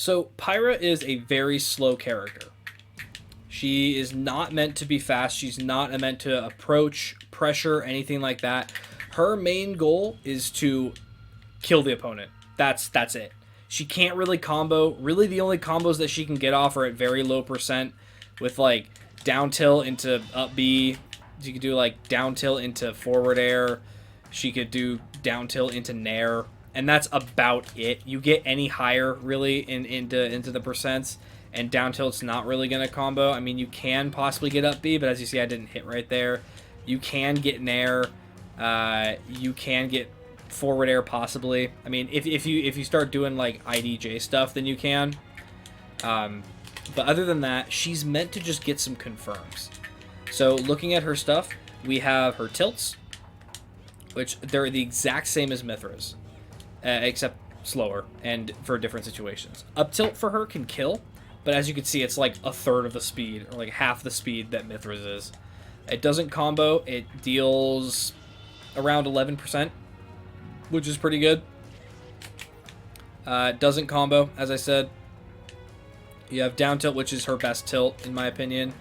So Pyra is a very slow character. She is not meant to be fast. She's not meant to approach, pressure, anything like that. Her main goal is to kill the opponent. That's it. She can't really combo. Really, the only combos that she can get off are at very low percent, with like down tilt into up B. She could do like down tilt into forward air. She could do down tilt into nair, and that's about it. You get any higher really into the percents, and down tilt's not really gonna combo. I mean, you can possibly get up B, but as you see, I didn't hit right there. You can get nair. You can get forward air possibly. I mean, if you start doing like IDJ stuff, then you can. But other than that, she's meant to just get some confirms. So looking at her stuff, we have her tilts, which they're the exact same as Mythra's, except slower and for different situations. Up tilt for her can kill, but as you can see, it's like a third of the speed, or like half the speed that Mythra's is. It doesn't combo. It deals around 11%, which is pretty good. Doesn't combo, as I said. You have down tilt, which is her best tilt, in my opinion,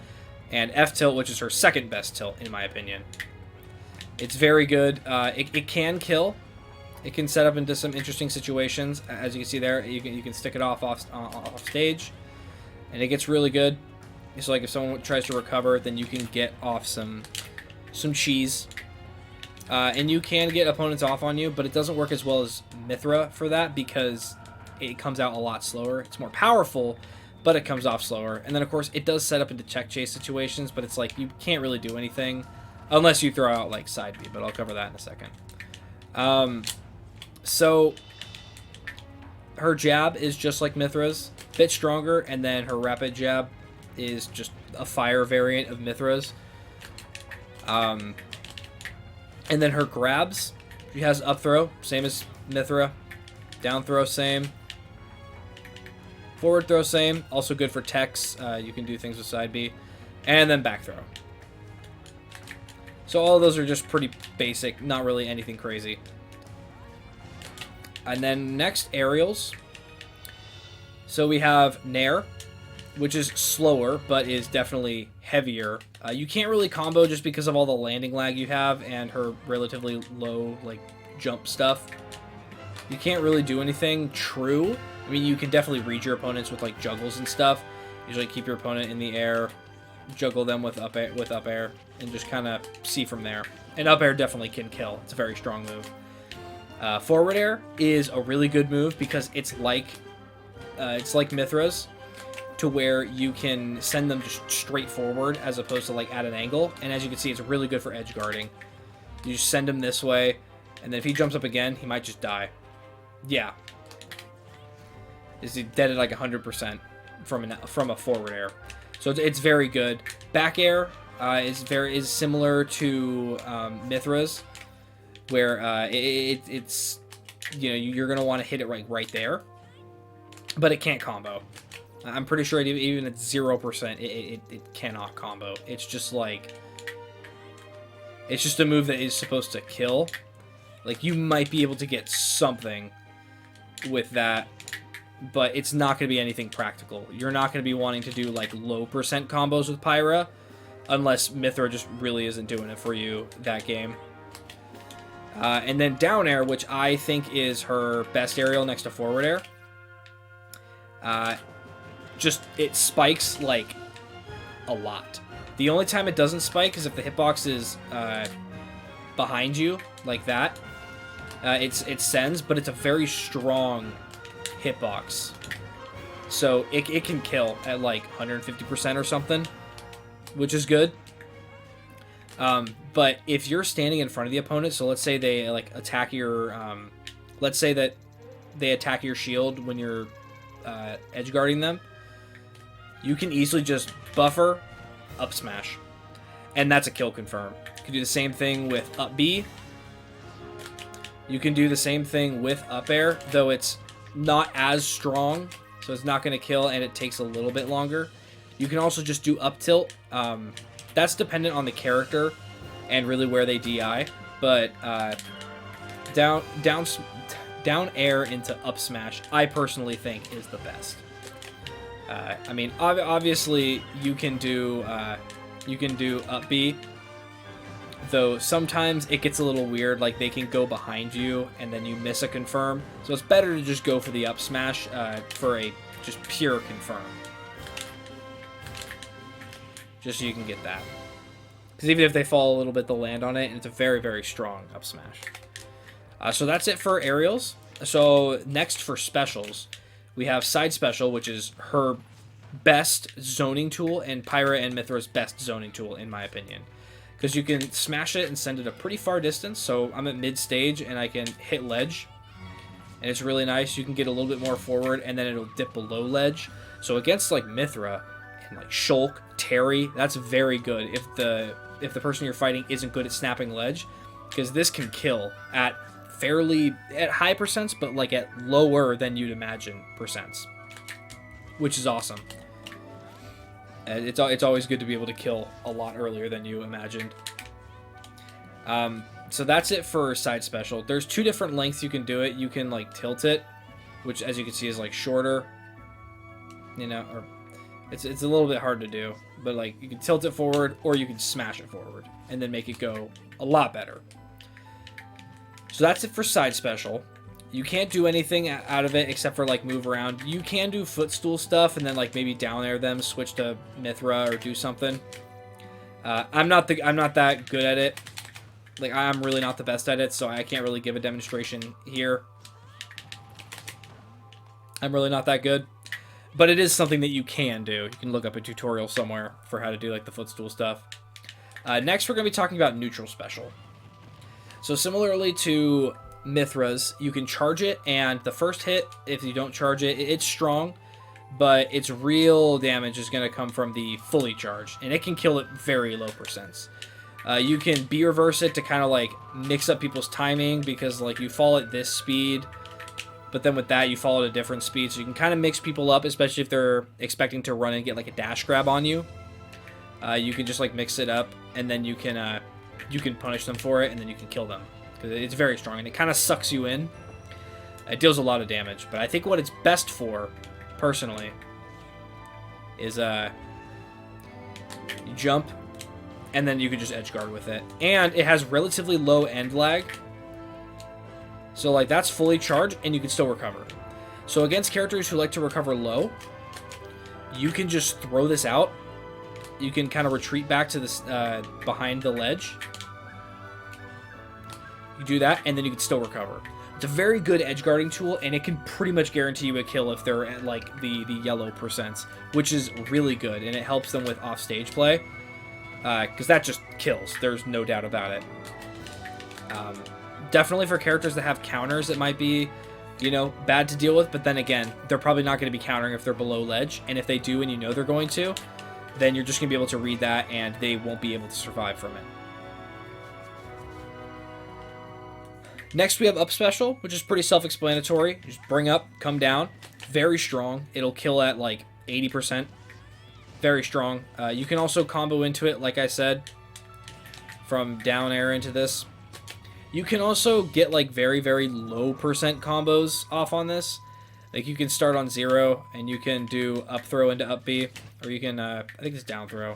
and F tilt, which is her second best tilt, in my opinion. It's very good. It can kill. It can set up into some interesting situations. As you can see there, you can stick it off stage, and it gets really good. So like if someone tries to recover, then you can get off some cheese. And you can get opponents off on you, but it doesn't work as well as Mythra for that because it comes out a lot slower. It's more powerful, but it comes off slower. And then, of course, it does set up into check chase situations, but it's like you can't really do anything unless you throw out, like, side B, but I'll cover that in a second. So her jab is just like Mythra's, a bit stronger, and then her rapid jab is just a fire variant of Mythra's. And then her grabs, she has up throw, same as Mythra. Down throw, same. Forward throw, same. Also good for techs. You can do things with side B. And then back throw. So all of those are just pretty basic, not really anything crazy. And then next, aerials. So we have Nair, which is slower, but is definitely heavier. You can't really combo just because of all the landing lag you have and her relatively low like jump stuff. You can't really do anything true. I mean, you can definitely read your opponents with like juggles and stuff. Usually keep your opponent in the air, juggle them with up air, and just kind of see from there. And up air definitely can kill. It's a very strong move. Forward air is a really good move because it's like Mythra's, to where you can send them just straight forward as opposed to like at an angle. And as you can see, it's really good for edge guarding. You just send him this way, and then if he jumps up again, he might just die. Yeah. Is he dead at like 100% from a forward air. So it's very good. Back air is similar to Mythra's, where it's you're gonna want to hit it right there, but it can't combo. I'm pretty sure even at 0%, it cannot combo. It's just like, it's just a move that is supposed to kill. Like, you might be able to get something with that, but it's not going to be anything practical. You're not going to be wanting to do, like, low percent combos with Pyra, unless Mythra just really isn't doing it for you that game. And then down air, which I think is her best aerial next to forward air. Just, it spikes, like, a lot. The only time it doesn't spike is if the hitbox is behind you, like that. It sends, but it's a very strong hitbox. So it can kill at, like, 150% or something, which is good. But if you're standing in front of the opponent, so let's say they, like, attack your... let's say that they attack your shield when you're edge guarding them, you can easily just buffer, up smash, and that's a kill confirm. You can do the same thing with up B. You can do the same thing with up air, though it's not as strong, so it's not going to kill, and it takes a little bit longer. You can also just do up tilt. That's dependent on the character and really where they DI, but down air into up smash, I personally think is the best. I mean, obviously you can do up B, though sometimes it gets a little weird. Like they can go behind you and then you miss a confirm, so it's better to just go for the up smash for a just pure confirm, just so you can get that. Because even if they fall a little bit, they'll land on it, and it's a very, very strong up smash. So that's it for aerials. So next for specials, we have side special, which is her best zoning tool, and Pyra and Mythra's best zoning tool, in my opinion. Because you can smash it and send it a pretty far distance. So I'm at mid-stage, and I can hit ledge. And it's really nice. You can get a little bit more forward, and then it'll dip below ledge. So against like Mythra and like Shulk, Terry, that's very good if the person you're fighting isn't good at snapping ledge. Because this can kill at high percents, but like at lower than you'd imagine percents, which is awesome. And it's always good to be able to kill a lot earlier than you imagined. So that's it for side special. There's two different lengths you can do it. You can like tilt it, which as you can see is like shorter, or it's a little bit hard to do, but like you can tilt it forward or you can smash it forward and then make it go a lot better. So that's it for side special. You can't do anything out of it except for like move around. You can do footstool stuff and then like maybe down air them, switch to Mythra or do something. I'm not that good at it. Like I'm really not the best at it, so I can't really give a demonstration here. I'm really not that good, but it is something that you can do. You can look up a tutorial somewhere for how to do like the footstool stuff. Next, we're going to be talking about neutral special. So similarly to Mythra's, you can charge it, and the first hit, if you don't charge it, it's strong, but its real damage is going to come from the fully charged, and it can kill at very low percents. You can B reverse it to kind of like mix up people's timing, because like you fall at this speed, but then with that you fall at a different speed, so you can kind of mix people up, especially if they're expecting to run and get like a dash grab on you. You can just like mix it up, and then you can punish them for it, and then you can kill them, because it's very strong, and it kind of sucks you in. It deals a lot of damage, but I think what it's best for, personally, is you jump, and then you can just edge guard with it. And it has relatively low end lag, so like that's fully charged, and you can still recover. So against characters who like to recover low, you can just throw this out. You can kind of retreat back to this behind the ledge. You do that, and then you can still recover. It's a very good edge guarding tool, and it can pretty much guarantee you a kill if they're at like the yellow percents, which is really good, and it helps them with off-stage play, because that just kills. There's no doubt about it. Definitely for characters that have counters, it might be, bad to deal with, but then again, they're probably not going to be countering if they're below ledge, and if they do and they're going to, then you're just going to be able to read that, and they won't be able to survive from it. Next, we have up special, which is pretty self-explanatory. Just bring up, come down. Very strong. It'll kill at like 80%. Very strong. You can also combo into it, like I said, from down air into this. You can also get like very, very low percent combos off on this. Like you can start on 0, and you can do up throw into up B, or you can, I think it's down throw.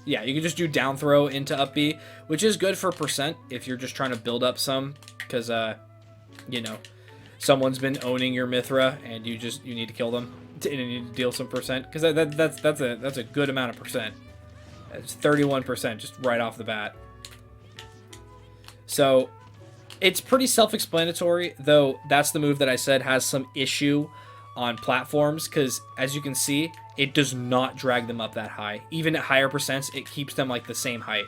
Yeah, you can just do down throw into up B, which is good for percent if you're just trying to build up some, because, someone's been owning your Mythra, and you need to kill them, and you need to deal some percent, because that's a good amount of percent. It's 31% just right off the bat. So it's pretty self-explanatory, though that's the move that I said has some issue on platforms, because as you can see, it does not drag them up that high. Even at higher percents, it keeps them like the same height.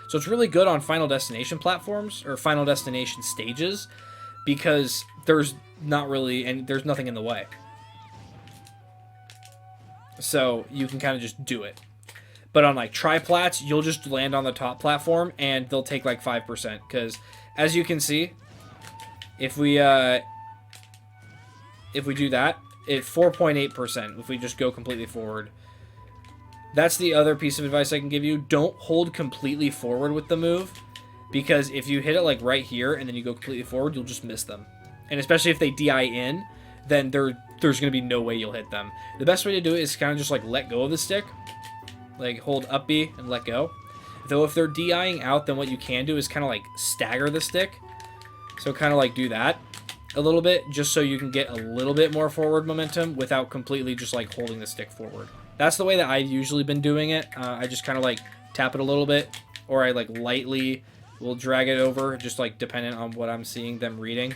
So it's really good on Final Destination platforms, or Final Destination stages, because there's nothing in the way. So you can kind of just do it. But on like tri-plats, you'll just land on the top platform, and they'll take like 5%, because as you can see, if we do that, it's 4.8% if we just go completely forward. That's the other piece of advice I can give you. Don't hold completely forward with the move, because if you hit it like right here and then you go completely forward, you'll just miss them. And especially if they DI in, then they're there's going to be no way you'll hit them. The best way to do it is kind of just like let go of the stick. Like hold up B and let go. Though if they're DIing out, then what you can do is kind of like stagger the stick. So kind of like do that a little bit, just so you can get a little bit more forward momentum without completely just like holding the stick forward. That's the way that I've usually been doing it. I just kind of like tap it a little bit, or I like lightly will drag it over, just like dependent on what I'm seeing them reading.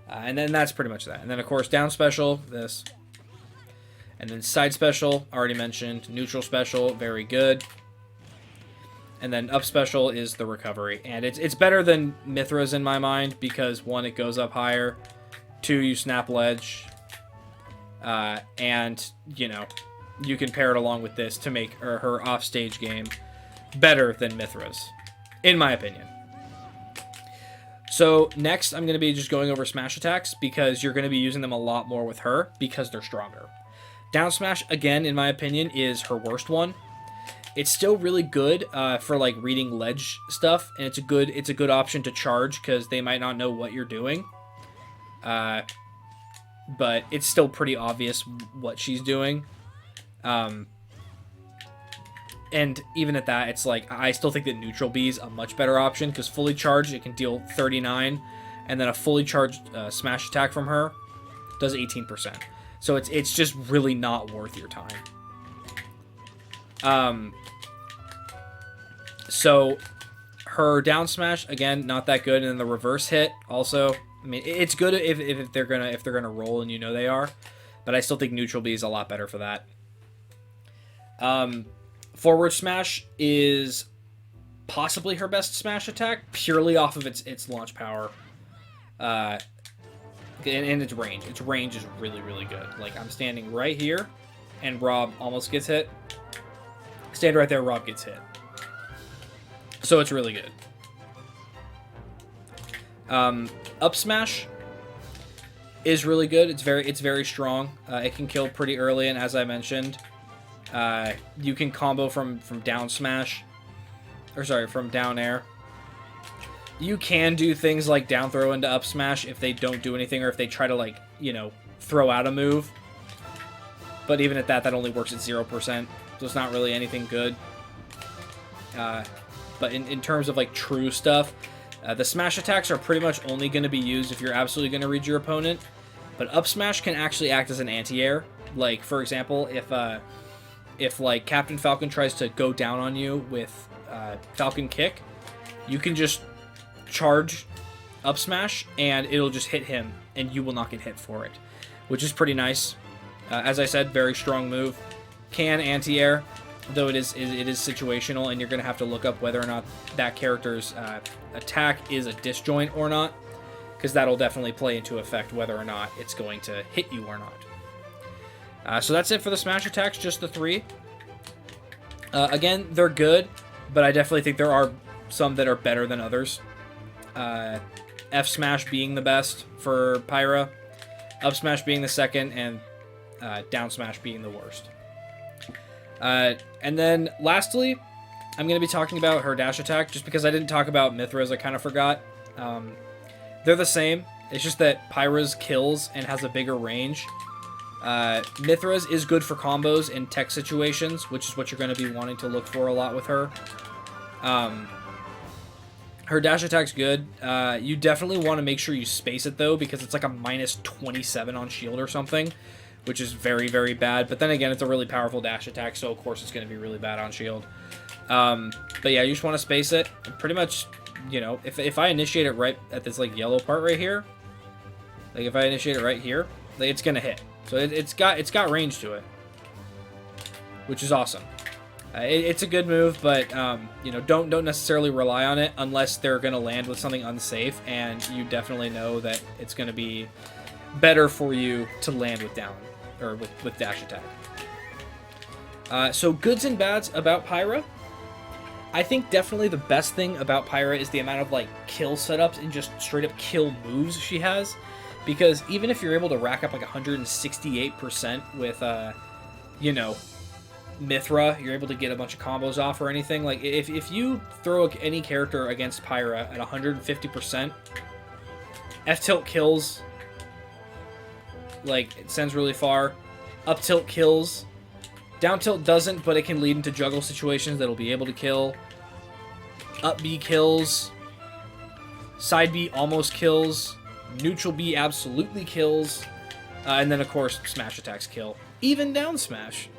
And then that's pretty much that. And then of course down special, this. And then side special, already mentioned. Neutral special, very good. And then up special is the recovery. And it's better than Mythra's in my mind because, one, it goes up higher. Two, you snap ledge. And, you know, you can pair it along with this to make her offstage game better than Mythra's, in my opinion. So next, I'm going to be just going over smash attacks because you're going to be using them a lot more with her because they're stronger. Down smash, again, in my opinion, is her worst one. It's still really good for like reading ledge stuff, and it's a good option to charge because they might not know what you're doing. But it's still pretty obvious what she's doing. And even at that, it's like I still think that neutral B is a much better option because fully charged it can deal 39, and then a fully charged smash attack from her does 18%. So it's just really not worth your time. So her down smash, again, not that good, and then the reverse hit also. I mean, it's good if they're gonna roll, and you know they are, but I still think neutral B is a lot better for that. Forward smash is possibly her best smash attack, purely off of its launch power, and its range. Its range is really, really good. Like, I'm standing right here, and Rob almost gets hit. Stand right there, Rob gets hit. So it's really good. Up smash is really good. It's very strong. It can kill pretty early, and as I mentioned, you can combo from down smash, or sorry, from down air. You can do things like down throw into up smash if they don't do anything, or if they try to, like, you know, throw out a move. But even at that only works at 0%, so it's not really anything good. But in terms of like true stuff, the smash attacks are pretty much only going to be used if you're absolutely going to read your opponent. But up smash can actually act as an anti-air. Like, for example, if like Captain Falcon tries to go down on you with Falcon Kick, you can just charge up smash and it'll just hit him, and you will not get hit for it, which is pretty nice. As I said, very strong move. Can anti-air, though it is situational, and you're going to have to look up whether or not that character's attack is a disjoint or not, because that'll definitely play into effect whether or not it's going to hit you or not. So that's it for the smash attacks, just the 3. Again, they're good, but I definitely think there are some that are better than others. F smash being the best for Pyra, up smash being the second, and down smash being the worst. And then lastly, I'm going to be talking about her dash attack, just because I didn't talk about Mythra's. I kind of forgot. They're the same. It's just that Pyra's kills and has a bigger range. Mythra's is good for combos in tech situations, which is what you're going to be wanting to look for a lot with her. Her dash attack's good. You definitely want to make sure you space it, though, because it's like a minus 27 on shield or something, which is very, very bad. But then again, it's a really powerful dash attack, so of course it's going to be really bad on shield. But yeah, you just want to space it. Pretty much, you know, if I initiate it right at this like yellow part right here, like if I initiate it right here, like, it's going to hit. So it's got range to it, which is awesome. It's a good move, but you know, don't necessarily rely on it unless they're going to land with something unsafe, and you definitely know that it's going to be better for you to land with down or with dash attack. So goods and bads about Pyra. I think definitely the best thing about Pyra is the amount of like kill setups and just straight up kill moves she has, because even if you're able to rack up like 168% with you know, Mythra, you're able to get a bunch of combos off or anything. Like, if you throw any character against Pyra at 150%, F-tilt kills like, it sends really far. Up tilt kills. Down tilt doesn't, but it can lead into juggle situations that'll be able to kill. Up B kills. Side B almost kills. Neutral B absolutely kills. And then, of course, smash attacks kill. Even down smash.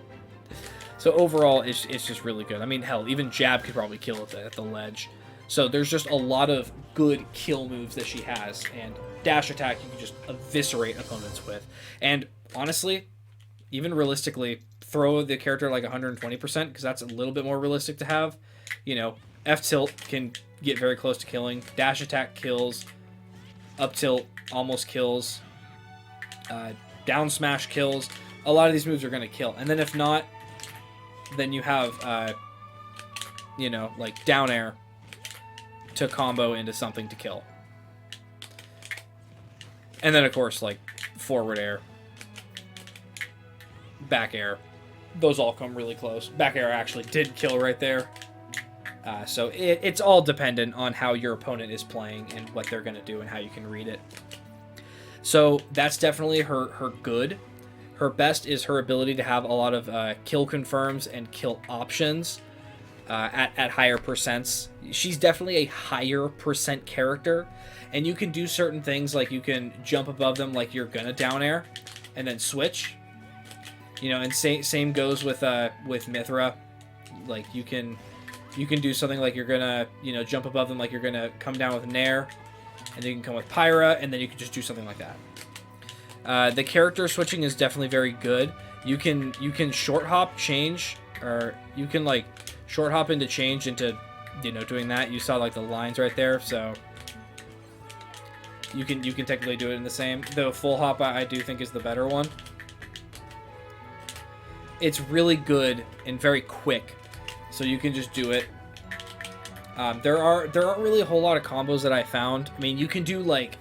So overall, it's just really good. I mean, hell, even jab could probably kill at the ledge. So there's just a lot of good kill moves that she has. And dash attack you can just eviscerate opponents with. And honestly, even realistically, throw the character like 120%, because that's a little bit more realistic to have. You know, F tilt can get very close to killing. Dash attack kills. Up tilt almost kills. Down smash kills. A lot of these moves are going to kill. And then if not, then you have, you know, like down air to combo into something to kill. And then, of course, like forward air, back air. Those all come really close. Back air actually did kill right there. So it's all dependent on how your opponent is playing and what they're going to do and how you can read it. So that's definitely her good. Her best is her ability to have a lot of kill confirms and kill options at higher percents. She's definitely a higher percent character, and you can do certain things, like you can jump above them like you're gonna down air and then switch. You know, and same goes with Mythra. Like you can do something like you're gonna, you know, jump above them like you're gonna come down with Nair, and then you can come with Pyra, and then you can just do something like that. The character switching is definitely very good. You can short hop, change, or you can like short hop into change into, you know, doing that. You saw like the lines right there, so you can technically do it in the same. The full hop I do think is the better one. It's really good and very quick, so you can just do it. There aren't really a whole lot of combos that I found. I mean, you can do like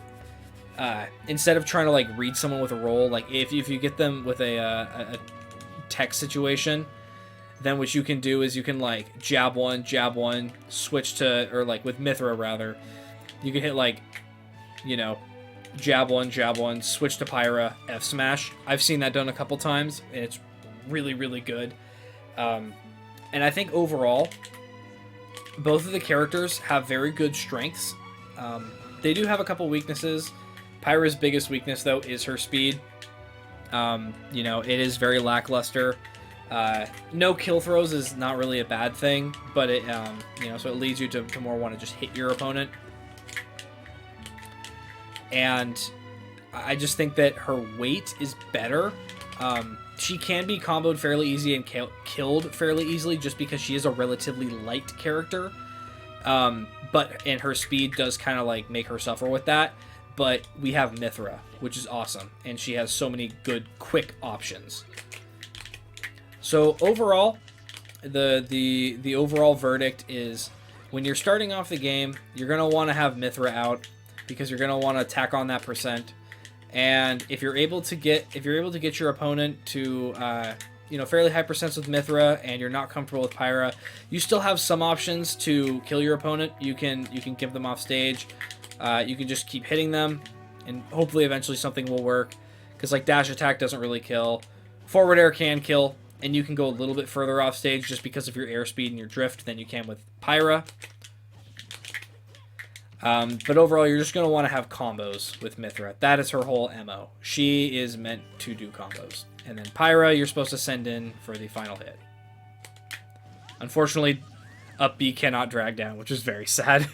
instead of trying to like read someone with a roll, like if you get them with a tech situation, then what you can do is you can like jab one, switch to, or like with Mythra rather, you can hit like, you know, jab one, switch to Pyra, F smash. I've seen that done a couple times, and it's really, really good. And I think overall, both of the characters have very good strengths. They do have a couple weaknesses. Pyra's biggest weakness, though, is her speed. You know, it is very lackluster. No kill throws is not really a bad thing, but it, you know, so it leads you to more want to just hit your opponent. And I just think that her weight is better. She can be comboed fairly easy and killed fairly easily just because she is a relatively light character. And her speed does kind of like make her suffer with that. But we have Mythra, which is awesome, and she has so many good quick options. So overall, the overall verdict is, when you're starting off the game, you're gonna want to have Mythra out because you're gonna want to tack on that percent. And if you're able to get your opponent to you know, fairly high percents with Mythra, and you're not comfortable with Pyra, you still have some options to kill your opponent. You can give them off stage. You can just keep hitting them, and hopefully eventually something will work. Because like dash attack doesn't really kill, forward air can kill, and you can go a little bit further off stage just because of your airspeed and your drift than you can with Pyra. But overall, you're just going to want to have combos with Mythra. That is her whole MO. She is meant to do combos. And then Pyra, you're supposed to send in for the final hit. Unfortunately, up B cannot drag down, which is very sad.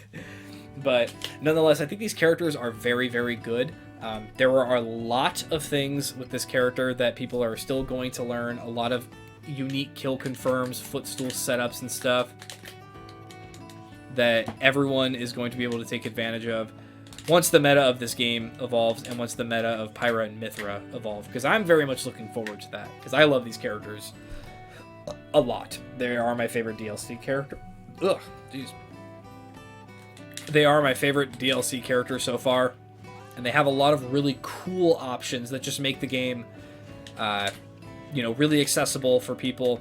But nonetheless, I think these characters are very, very good. There are a lot of things with this character that people are still going to learn. A lot of unique kill confirms, footstool setups and stuff that everyone is going to be able to take advantage of once the meta of this game evolves and once the meta of Pyra and Mythra evolve. Because I'm very much looking forward to that, because I love these characters a lot. They are my favorite DLC character. Ugh, jeez. They are my favorite DLC character so far, and they have a lot of really cool options that just make the game, you know, really accessible for people.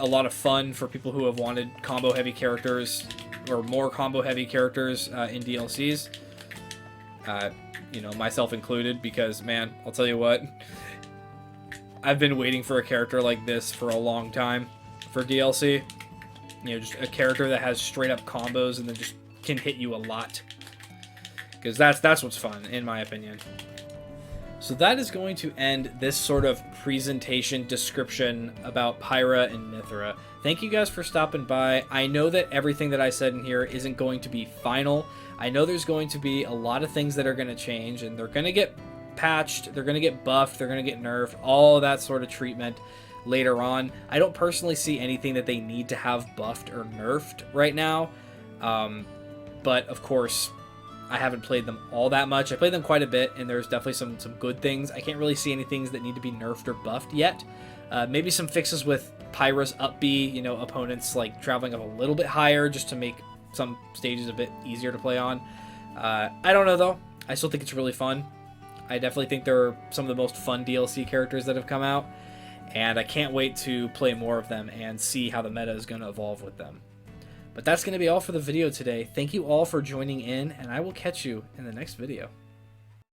A lot of fun for people who have wanted combo-heavy characters or more combo-heavy characters in DLCs. You know, myself included, because, man, I'll tell you what, I've been waiting for a character like this for a long time for DLC. You know, just a character that has straight up combos and then just can hit you a lot. Because that's what's fun, in my opinion. So that is going to end this sort of presentation description about Pyra and Mythra. Thank you guys for stopping by. I know that everything that I said in here isn't going to be final. I know there's going to be a lot of things that are going to change, and they're going to get patched, they're going to get buffed, they're going to get nerfed, all that sort of treatment later on. I don't personally see anything that they need to have buffed or nerfed right now. But of course, I haven't played them all that much. I played them quite a bit, and there's definitely some good things. I can't really see any things that need to be nerfed or buffed yet. Maybe some fixes with Pyra's up B, you know, opponents like traveling up a little bit higher just to make some stages a bit easier to play on. I don't know, though. I still think it's really fun. I definitely think they're some of the most fun DLC characters that have come out, and I can't wait to play more of them and see how the meta is going to evolve with them. But that's going to be all for the video today. Thank you all for joining in, and I will catch you in the next video.